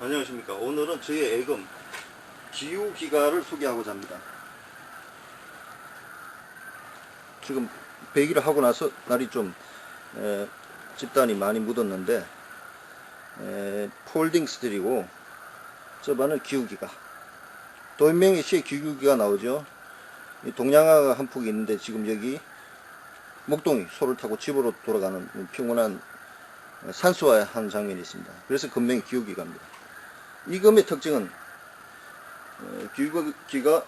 안녕하십니까. 오늘은 저의 애금 기우기가를 소개하고자 합니다. 지금 배기를 하고 나서 날이 좀 집단이 많이 묻었는데 폴딩 스틸이고 저반은 기우기가. 돌멩이 시에 기우기가 나오죠. 동양화가 한 폭이 있는데 지금 여기 목동이 소를 타고 집으로 돌아가는 평온한 산수화한 장면이 있습니다. 그래서 금명이 기우기가입니다. 이 금의 특징은 기우기가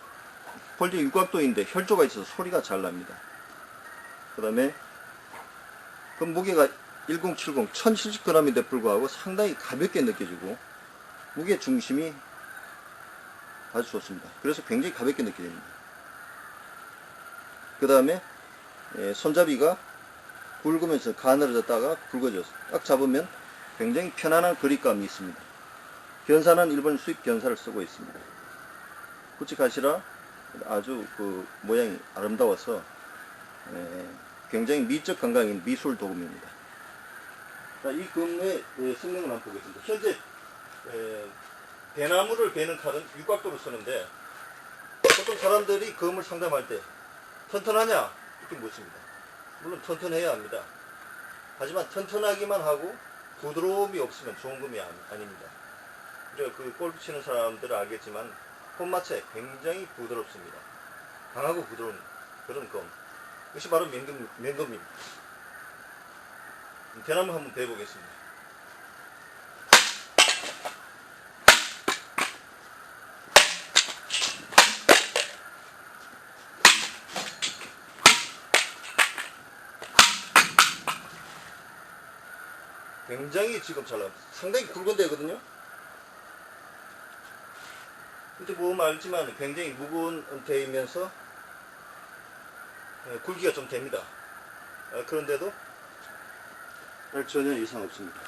폴딩 육각도인데 혈조가 있어서 소리가 잘 납니다. 그 다음에 그 무게가 1070 1070g인데 불구하고 상당히 가볍게 느껴지고 무게 중심이 아주 좋습니다. 그래서 굉장히 가볍게 느껴집니다. 그 다음에 손잡이가 굵으면서 가늘어졌다가 굵어져서 딱 잡으면 굉장히 편안한 그립감이 있습니다. 견사는 일본 수입 견사를 쓰고 있습니다. 구치가시라 아주 그 모양이 아름다워서 굉장히 미적 감각인 미술 도금입니다. 자, 이 금의 성능을 한번 보겠습니다. 현재 대나무를 베는 칼은 육각도로 쓰는데 보통 사람들이 금을 상담할 때 튼튼하냐 이렇게 묻습니다. 물론 튼튼해야 합니다. 하지만 튼튼하기만 하고 부드러움이 없으면 좋은 금이 아닙니다. 우리가 그 골프 치는 사람들은 알겠지만 손마체 굉장히 부드럽습니다. 강하고 부드러운 그런 금. 이것이 바로 면금입니다. 대나무 한번 베어보겠습니다. 굉장히 지금 잘 나옵니다. 상당히 굵은 데거든요. 근데 보면 알지만 굉장히 무거운 데이면서 굵기가 좀 됩니다. 그런데도 전혀 이상 없습니다.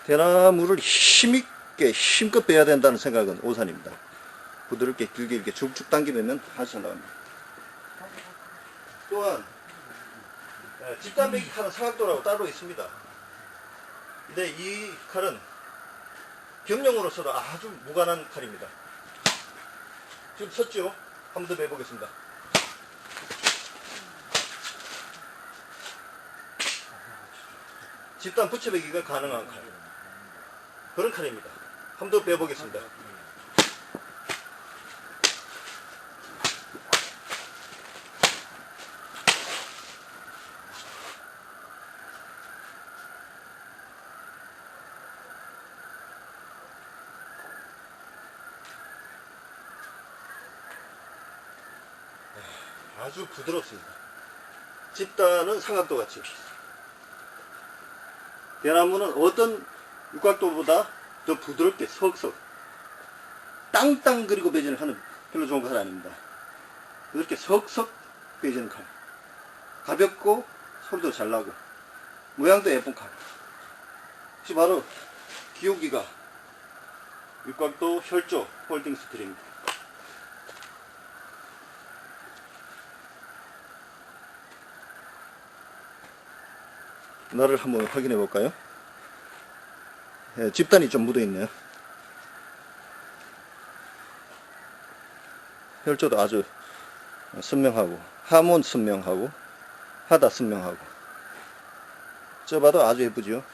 대나무를 힘있게 힘껏 빼야 된다는 생각은 오산입니다. 부드럽게 길게 이렇게 쭉쭉 당기면 아주 잘 나옵니다. 또한 집단배기 칼은 사각도라고 따로 있습니다. 근데 이 칼은 경령으로서도 아주 무관한 칼입니다. 지금 섰죠? 한 번 더 해보겠습니다. 집단 붙여배기가 가능한 칼. 그런 칼입니다. 한 번 더 빼보겠습니다. 아주 부드럽습니다. 집단은 사각도 같이. 대나무는 어떤 육각도보다 더 부드럽게 석석 땅땅 그리고 배진을 하는 별로 좋은 칼 아닙니다. 이렇게 석석 배지는 칼. 가볍고 소리도 잘 나고 모양도 예쁜 칼. 혹시 바로 기우기가 육각도 혈조 폴딩 스틸입니다. 날을 한번 확인해 볼까요? 집단이 좀 묻어 있네요. 혈조도 아주 선명하고 하몬 선명하고 하다 선명하고 저 봐도 아주 예쁘죠.